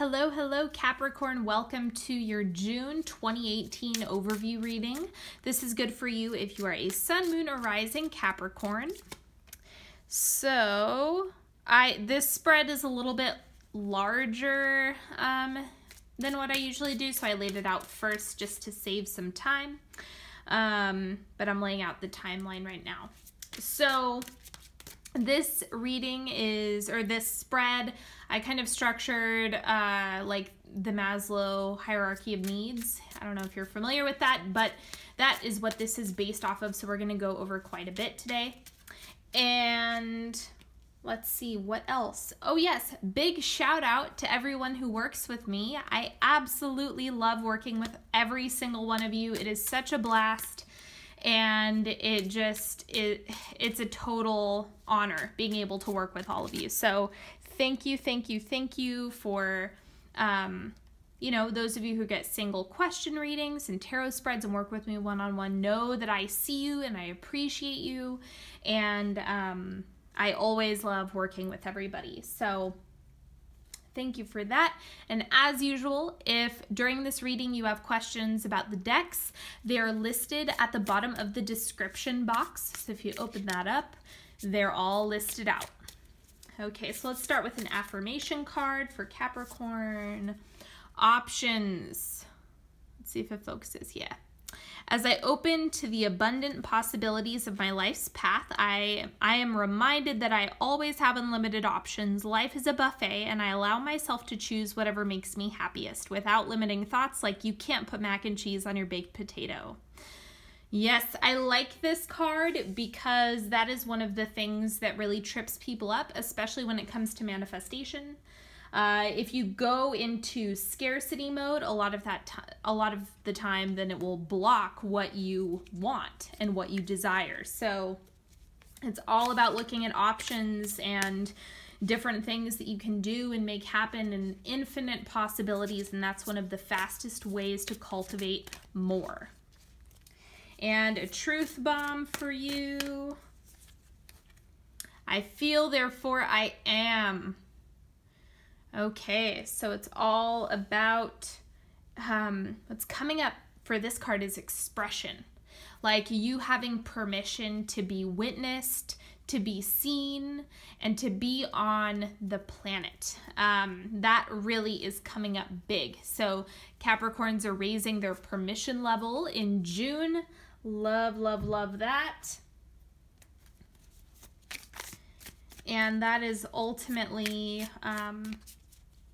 Hello, hello Capricorn. Welcome to your June 2018 overview reading. This is good for you if you are a sun, moon, or rising Capricorn. So, this spread is a little bit larger than what I usually do, so I laid it out first just to save some time. But I'm laying out the timeline right now. So, this reading this spread, I kind of structured like the Maslow hierarchy of needs. I don't know if you're familiar with that, but that is what this is based off of. So we're going to go over quite a bit today. And let's see what else. Oh yes, big shout out to everyone who works with me. I absolutely love working with every single one of you. It is such a blast. And it's a total honor being able to work with all of you. So thank you for, those of you who get single question readings and tarot spreads and work with me one-on-one. Know that I see you and I appreciate you. And I always love working with everybody. So thank you for that. And as usual, if during this reading you have questions about the decks, they are listed at the bottom of the description box. So if you open that up, they're all listed out. Okay, so let's start with an affirmation card for Capricorn. Options. Let's see if it focuses. Yeah. As I open to the abundant possibilities of my life's path, I am reminded that I always have unlimited options. Life is a buffet, and I allow myself to choose whatever makes me happiest without limiting thoughts like you can't put mac and cheese on your baked potato. Yes, I like this card because that is one of the things that really trips people up, especially when it comes to manifestation. If you go into scarcity mode, a lot of the time, then it will block what you want and what you desire. So it's all about looking at options and different things that you can do and make happen and infinite possibilities. And that's one of the fastest ways to cultivate more. And a truth bomb for you. I feel, therefore I am. Okay, so it's all about, what's coming up for this card is expression. Like you having permission to be witnessed, to be seen, and to be on the planet. That really is coming up big. So Capricorns are raising their permission level in June. Love, love, love that. And that is ultimately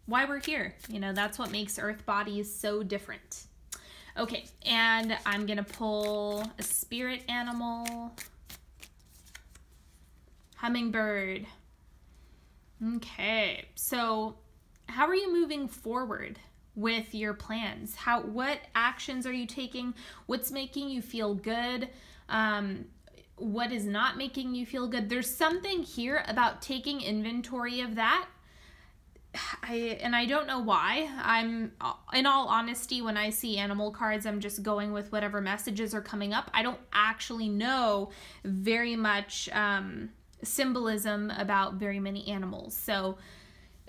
why we're here. You know, that's what makes Earth bodies so different. Okay, and I'm going to pull a spirit animal. Hummingbird. Okay, so how are you moving forward with your plans? What actions are you taking? What's making you feel good? What is not making you feel good? There's something here about taking inventory of that. I don't know why. In all honesty, when I see animal cards, I'm just going with whatever messages are coming up. I don't actually know very much symbolism about very many animals. So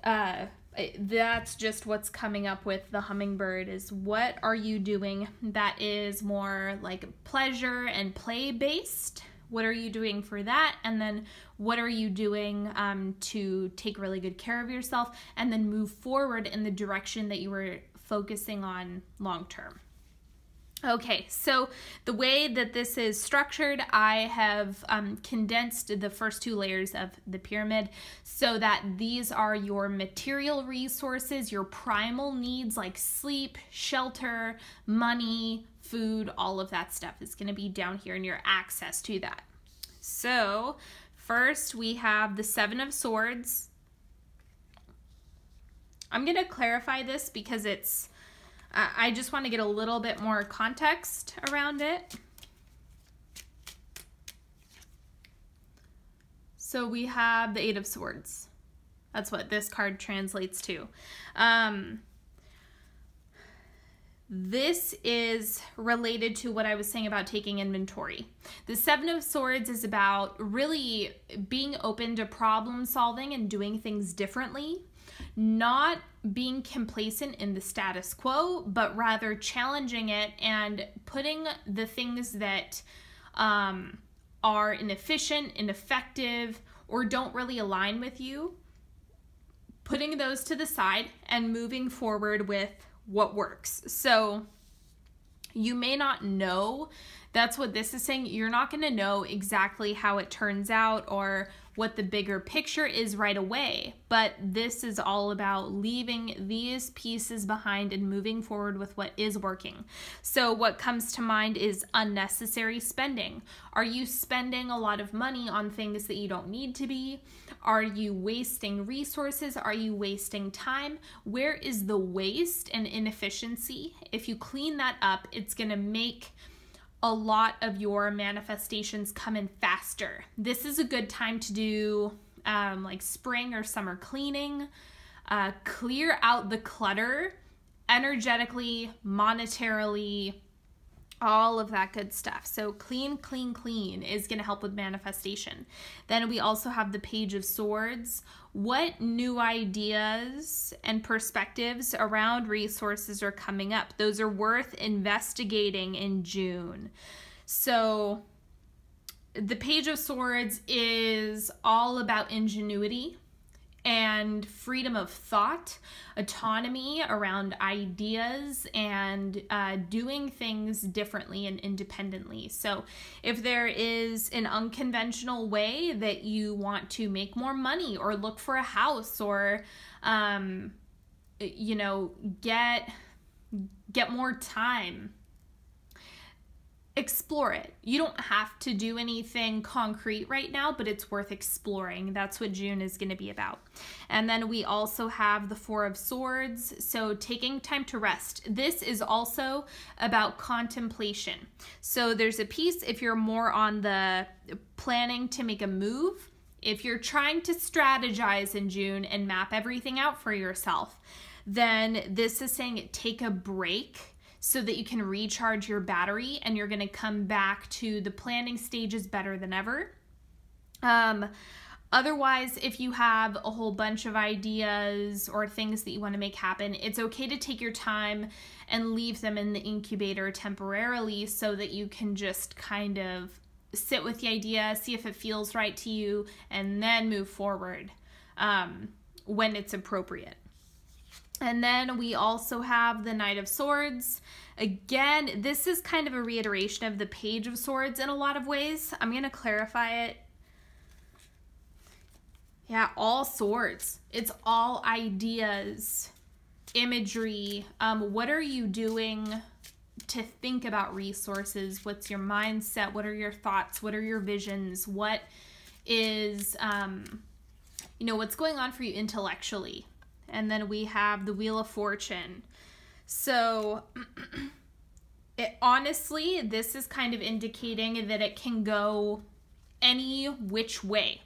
that's just what's coming up with the hummingbird is what are you doing that is more like pleasure and play based? What are you doing for that? And then what are you doing to take really good care of yourself and then move forward in the direction that you were focusing on long term? Okay, so the way that this is structured, I have condensed the first two layers of the pyramid so that these are your material resources, your primal needs like sleep, shelter, money, food, all of that stuff is going to be down here and your access to that. So first we have the Seven of Swords. I'm going to clarify this because I just want to get a little bit more context around it. So we have the Eight of Swords. That's what this card translates to. This is related to what I was saying about taking inventory. The Seven of Swords is about really being open to problem solving and doing things differently. not being complacent in the status quo, but rather challenging it and putting the things that are inefficient, ineffective, or don't really align with you, putting those to the side and moving forward with what works. So you may not know, that's what this is saying, you're not going to know exactly how it turns out or what the bigger picture is right away, but this is all about leaving these pieces behind and moving forward with what is working. So what comes to mind is unnecessary spending. Are you spending a lot of money on things that you don't need to be? Are you wasting resources? Are you wasting time? Where is the waste and inefficiency? If you clean that up, it's going to make a lot of your manifestations come in faster. This is a good time to do like spring or summer cleaning. Clear out the clutter energetically, monetarily, all of that good stuff. So clean, clean, clean is going to help with manifestation. Then we also have the Page of Swords. What new ideas and perspectives around resources are coming up? Those are worth investigating in June. So the Page of Swords is all about ingenuity and freedom of thought, autonomy around ideas, and doing things differently and independently. So if there is an unconventional way that you want to make more money or look for a house or, you know, get more time, explore it. You don't have to do anything concrete right now, but it's worth exploring. That's what June is going to be about. And then we also have the Four of Swords. So taking time to rest. This is also about contemplation. So there's a piece if you're more on the planning to make a move. If you're trying to strategize in June and map everything out for yourself, then this is saying take a break so that you can recharge your battery and you're going to come back to the planning stages better than ever. Otherwise, if you have a whole bunch of ideas or things that you want to make happen, it's okay to take your time and leave them in the incubator temporarily so that you can just kind of sit with the idea, see if it feels right to you, and then move forward when it's appropriate. And then we also have the Knight of Swords. Again, this is kind of a reiteration of the Page of Swords in a lot of ways. I'm going to clarify it. Yeah, all swords. It's all ideas, imagery. What are you doing to think about resources? What's your mindset? What are your thoughts? What are your visions? What is, you know, what's going on for you intellectually? And then we have the Wheel of Fortune. So honestly, this is kind of indicating that it can go any which way.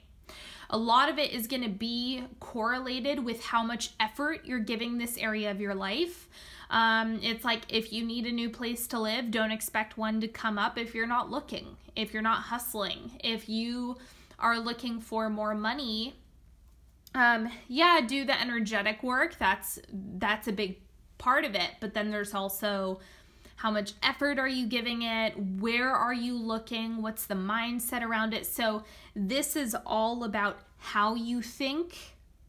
A lot of it is going to be correlated with how much effort you're giving this area of your life. It's like if you need a new place to live, don't expect one to come up if you're not looking, if you're not hustling. If you are looking for more money, yeah, do the energetic work. That's a big part of it. But then there's also how much effort are you giving it? Where are you looking? What's the mindset around it? So this is all about how you think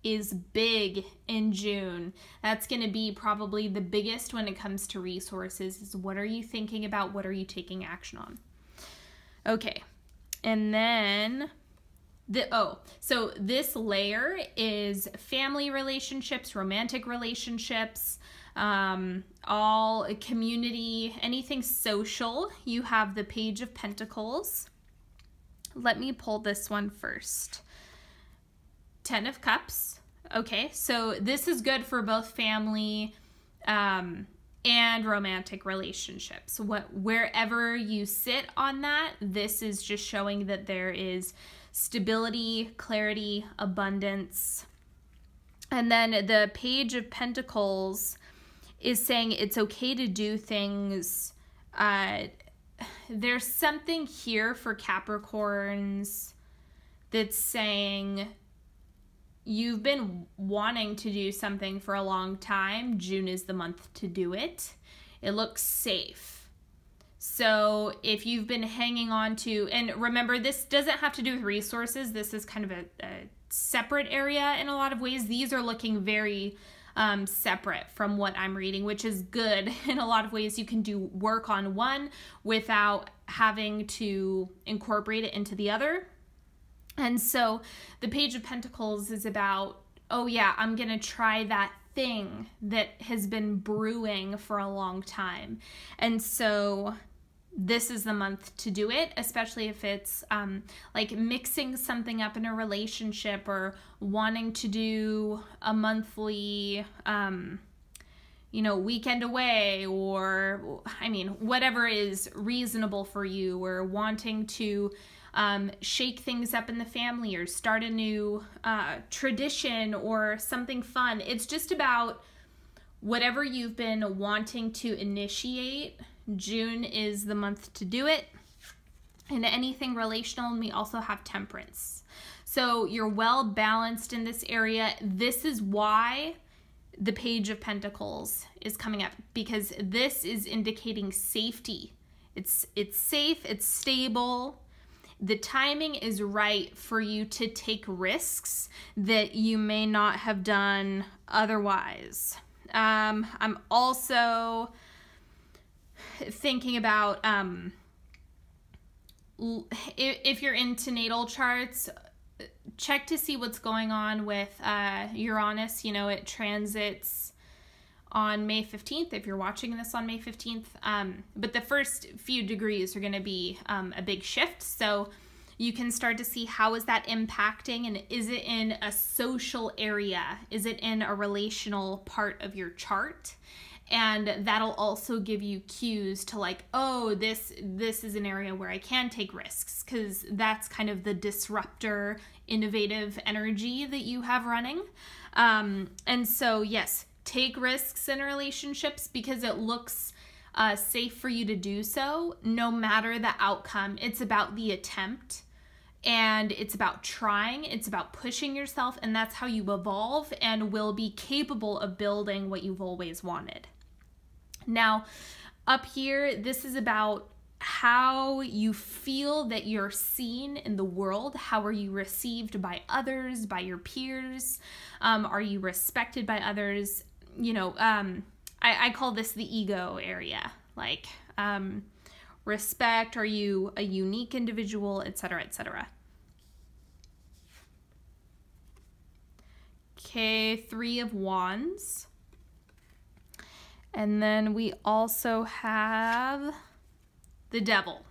is big in June. That's going to be probably the biggest when it comes to resources is what are you thinking about? What are you taking action on? Okay. And then so this layer is family relationships, romantic relationships, all community, anything social. You have the Page of Pentacles. Let me pull this one first. Ten of Cups. Okay, so this is good for both family and romantic relationships. Wherever you sit on that, this is just showing that there is stability, clarity, abundance. And then the Page of Pentacles is saying it's okay to do things. There's something here for Capricorns that's saying you've been wanting to do something for a long time, June is the month to do it. It looks safe. So if you've been hanging on to, and remember, this doesn't have to do with resources. This is kind of a separate area in a lot of ways. These are looking very separate from what I'm reading, which is good. In a lot of ways, you can do work on one without having to incorporate it into the other. And so the Page of Pentacles is about, oh yeah, I'm going to try that thing that has been brewing for a long time. And so this is the month to do it, especially if it's like mixing something up in a relationship or wanting to do a monthly, weekend away, or, whatever is reasonable for you, or wanting to shake things up in the family or start a new tradition or something fun. It's just about whatever you've been wanting to initiate. June is the month to do it. And anything relational, and we also have Temperance. So you're well balanced in this area. This is why the Page of Pentacles is coming up, because this is indicating safety. It's safe, it's stable. The timing is right for you to take risks that you may not have done otherwise. I'm also thinking about if you're into natal charts, check to see what's going on with Uranus. It transits on May 15th, if you're watching this on May 15th. But the first few degrees are going to be a big shift. So you can start to see how is that impacting, and is it in a social area? Is it in a relational part of your chart? And that'll also give you cues to like, oh, this is an area where I can take risks, because that's kind of the disruptor, innovative energy that you have running. And so, yes, take risks in relationships because it looks safe for you to do so, no matter the outcome. It's about the attempt, and it's about trying, it's about pushing yourself, and that's how you evolve and will be capable of building what you've always wanted. Now, up here, this is about how you feel that you're seen in the world. How are you received by others, by your peers? Are you respected by others? I call this the ego area, like respect. Are you a unique individual, etc., etc. Okay, Three of Wands. And then we also have the Devil.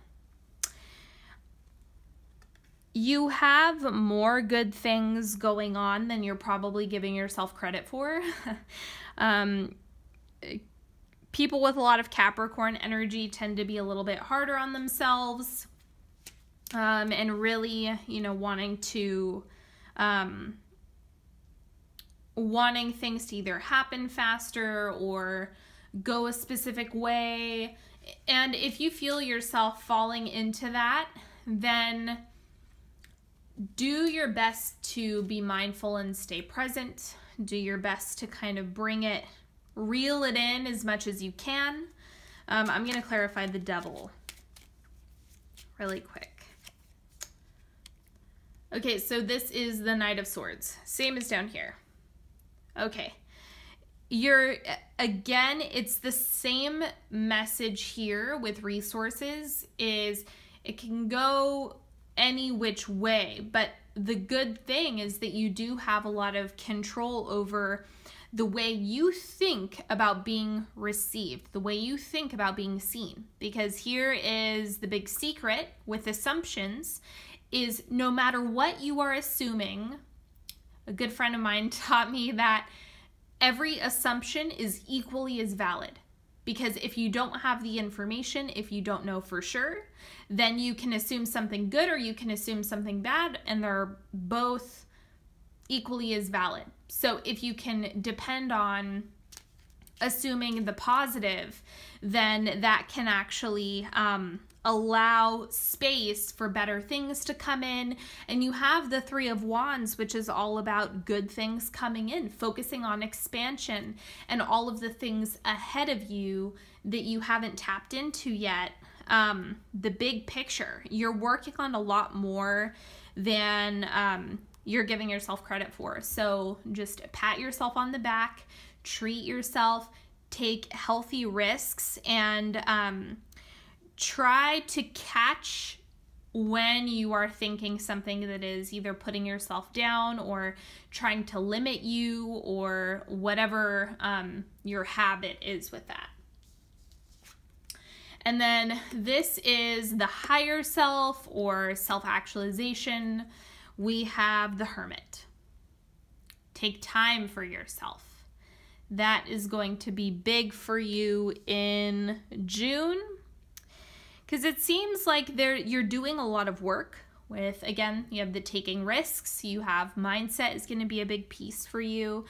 You have more good things going on than you're probably giving yourself credit for. People with a lot of Capricorn energy tend to be a little bit harder on themselves, and really, wanting things to either happen faster or go a specific way. And if you feel yourself falling into that, then do your best to be mindful and stay present. Do your best to kind of reel it in as much as you can. I'm going to clarify the Devil really quick. Okay, so this is the Knight of Swords. Same as down here. Okay. Again, it's the same message here with resources, is it can go any which way, but the good thing is that you do have a lot of control over the way you think about being received, the way you think about being seen. Because here is the big secret with assumptions, is no matter what you are assuming, a good friend of mine taught me that every assumption is equally as valid. Because if you don't have the information, if you don't know for sure, then you can assume something good or you can assume something bad, and they're both equally as valid. So if you can depend on assuming the positive, then that can actually allow space for better things to come in. And you have the Three of Wands, which is all about good things coming in, focusing on expansion and all of the things ahead of you that you haven't tapped into yet. The big picture, you're working on a lot more than you're giving yourself credit for. So just pat yourself on the back, treat yourself, take healthy risks, and try to catch when you are thinking something that is either putting yourself down or trying to limit you, or whatever your habit is with that. And then this is the higher self or self-actualization. We have the Hermit. Take time for yourself. That is going to be big for you in June, because it seems like you're doing a lot of work with, again, you have the taking risks, you have mindset is going to be a big piece for you.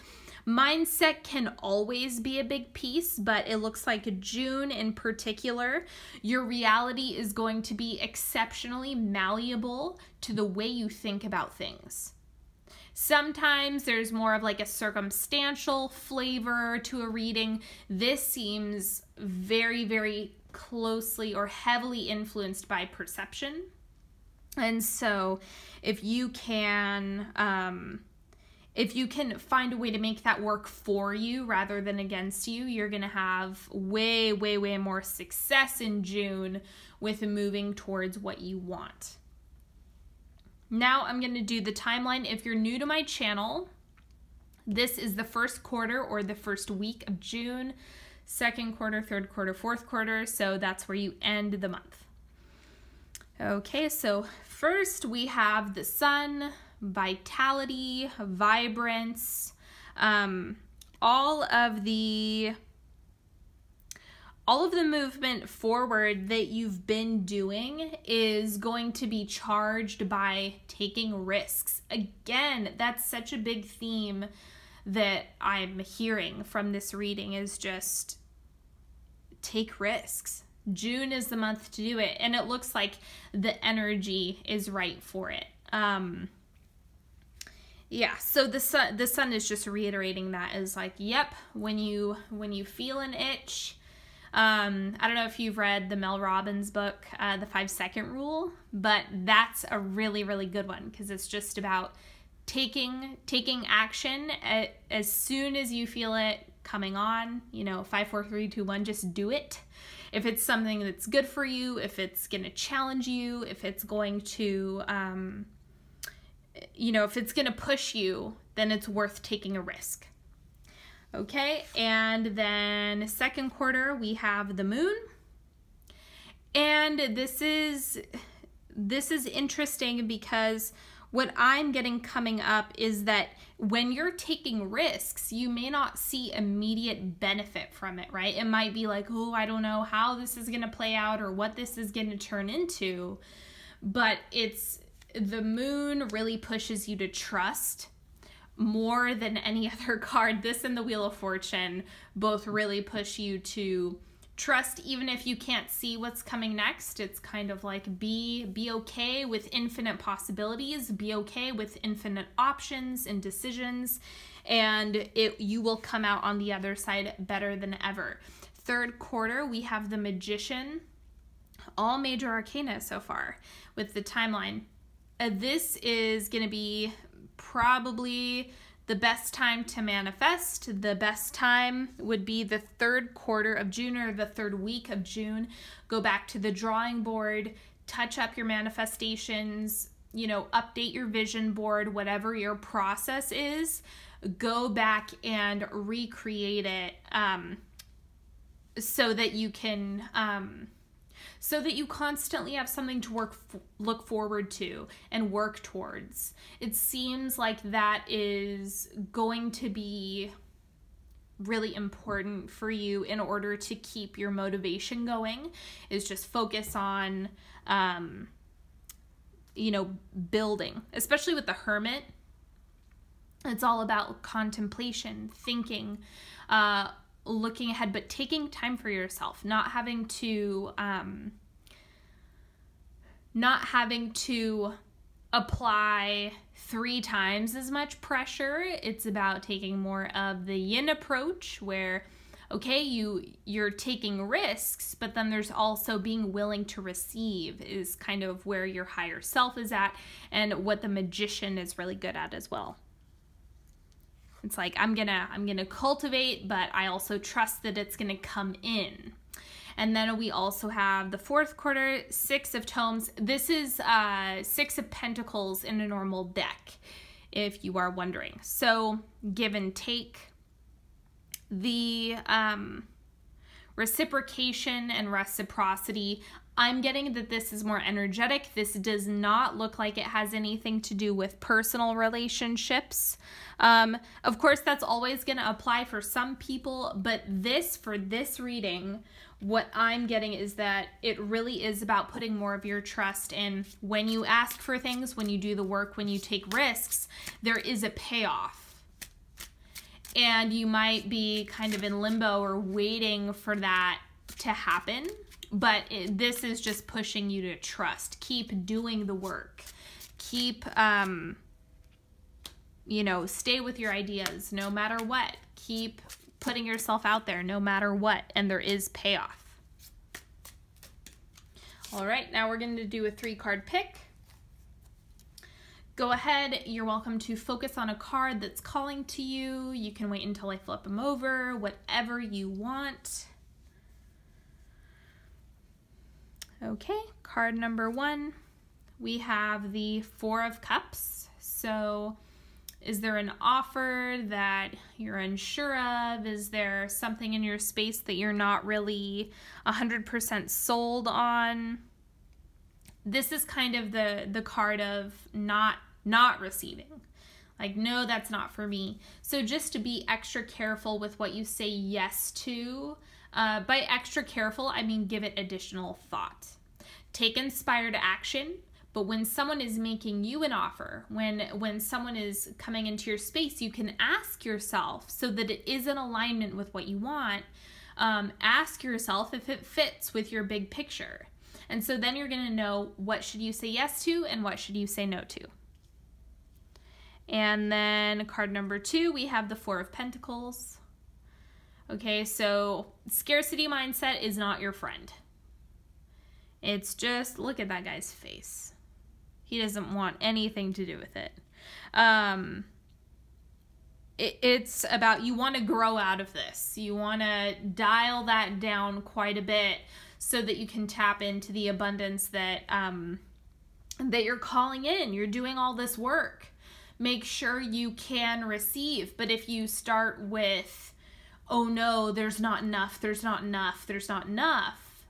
Mindset can always be a big piece, but it looks like June in particular, your reality is going to be exceptionally malleable to the way you think about things. Sometimes there's more of like a circumstantial flavor to a reading. This seems very, very closely or heavily influenced by perception. And so if you can find a way to make that work for you rather than against you, you're going to have way, way, way more success in June with moving towards what you want. Now I'm going to do the timeline. If you're new to my channel, this is the first quarter or the first week of June, second quarter, third quarter, fourth quarter. So that's where you end the month. Okay, so first we have the Sun, vitality, vibrance, all of the movement forward that you've been doing is going to be charged by taking risks. Again, that's such a big theme that I'm hearing from this reading, is just take risks. June is the month to do it, and it looks like the energy is right for it. Yeah, so the sun is just reiterating that, is like, yep, when you feel an itch. I don't know if you've read the Mel Robbins book, The 5-Second Rule, but that's a really, really good one, because it's just about taking action as soon as you feel it coming on. 5, 4, 3, 2, 1, just do it. If it's something that's good for you, if it's going to challenge you, if it's going to, if it's going to push you, then it's worth taking a risk. Okay, and then second quarter, we have the Moon. And this is interesting, because what I'm getting coming up is that when you're taking risks, you may not see immediate benefit from it, right? It might be like, oh, I don't know how this is going to play out or what this is going to turn into. But the Moon really pushes you to trust more than any other card. This and the Wheel of Fortune both really push you to trust, even if you can't see what's coming next. It's kind of like be okay with infinite possibilities, be okay with infinite options and decisions, and you will come out on the other side better than ever. Third quarter, we have the Magician, all major arcana so far with the timeline. This is going to be probably the best time to manifest. The best time would be the third quarter of June or the third week of June. Go back to the drawing board, touch up your manifestations, update your vision board, whatever your process is, go back and recreate it so that you can so that you constantly have something to look forward to and work towards. It seems like that is going to be really important for you in order to keep your motivation going, is just focus on, building, especially with the Hermit. It's all about contemplation, thinking, looking ahead, but taking time for yourself, not having to apply 3 times as much pressure. It's about taking more of the yin approach where, okay, you're taking risks, but then there's also being willing to receive is kind of where your higher self is at and what the magician is really good at as well. It's like, I'm gonna cultivate, but I also trust that it's gonna come in. And then we also have the 4th quarter, 6 of Tomes. This is 6 of Pentacles in a normal deck, if you are wondering. So give and take. The reciprocation and reciprocity, I'm getting that this is more energetic. This does not look like it has anything to do with personal relationships. Of course, that's always going to apply for some people, but for this reading, what I'm getting is that it really is about putting more of your trust in when you ask for things, when you do the work, when you take risks, there is a payoff. And you might be kind of in limbo or waiting for that to happen. But this is just pushing you to trust. Keep doing the work. Keep, stay with your ideas no matter what. Keep putting yourself out there no matter what. And there is payoff. All right, now we're going to do a 3-card pick. Go ahead, you're welcome to focus on a card that's calling to you. You can wait until I flip them over, whatever you want. Okay, card number 1, we have the 4 of Cups. So is there an offer that you're unsure of? Is there something in your space that you're not really 100% sold on? This is kind of the card of not receiving. Like, no, that's not for me. So just to be extra careful with what you say yes to. By extra careful, I mean give it additional thought. Take inspired action, but when someone is making you an offer, when someone is coming into your space, you can ask yourself so that it is in alignment with what you want. Ask yourself if it fits with your big picture. And so then you're going to know what should you say yes to and what should you say no to. And then card number 2, we have the 4 of Pentacles. Okay, so scarcity mindset is not your friend. It's just, look at that guy's face. He doesn't want anything to do with it. It's about, you want to grow out of this. You want to dial that down quite a bit so that you can tap into the abundance that that you're calling in. You're doing all this work. Make sure you can receive. But if you start with, oh no, there's not enough, there's not enough, there's not enough,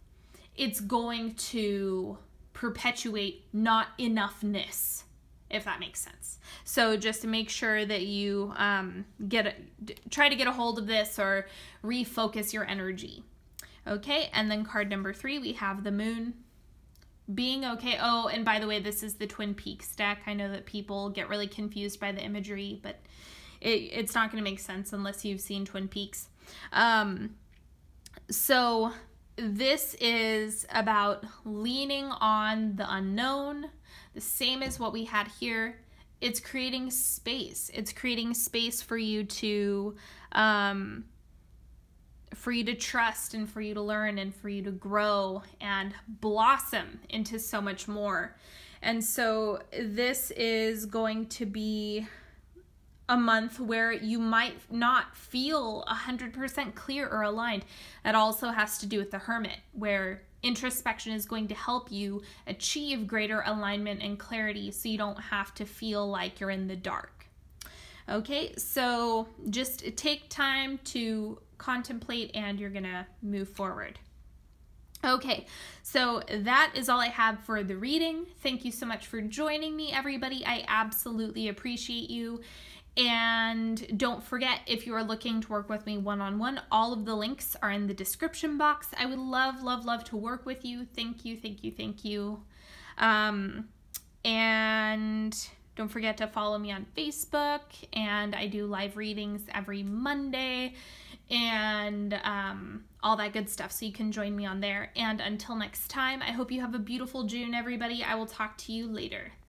it's going to perpetuate not enoughness, if that makes sense. So just to make sure that you try to get a hold of this or refocus your energy. Okay, and then card number 3, we have the Moon. Being okay. Oh, and by the way, this is the Twin Peaks deck. I know that people get really confused by the imagery, but it's not going to make sense unless you've seen Twin Peaks. So this is about leaning on the unknown, the same as what we had here. It's creating space. It's creating space for you to trust and for you to learn and for you to grow and blossom into so much more. And so this is going to be a month where you might not feel 100% clear or aligned. That also has to do with the Hermit, where introspection is going to help you achieve greater alignment and clarity so you don't have to feel like you're in the dark. Okay, so just take time to contemplate and you're gonna move forward. Okay, so that is all I have for the reading. Thank you so much for joining me, everybody. I absolutely appreciate you. And don't forget, if you are looking to work with me one-on-one, all of the links are in the description box. I would love, love, love to work with you. Thank you, thank you, thank you. And don't forget to follow me on Facebook, and I do live readings every Monday. and all that good stuff. So you can join me on there. And until next time, I hope you have a beautiful June, everybody. I will talk to you later.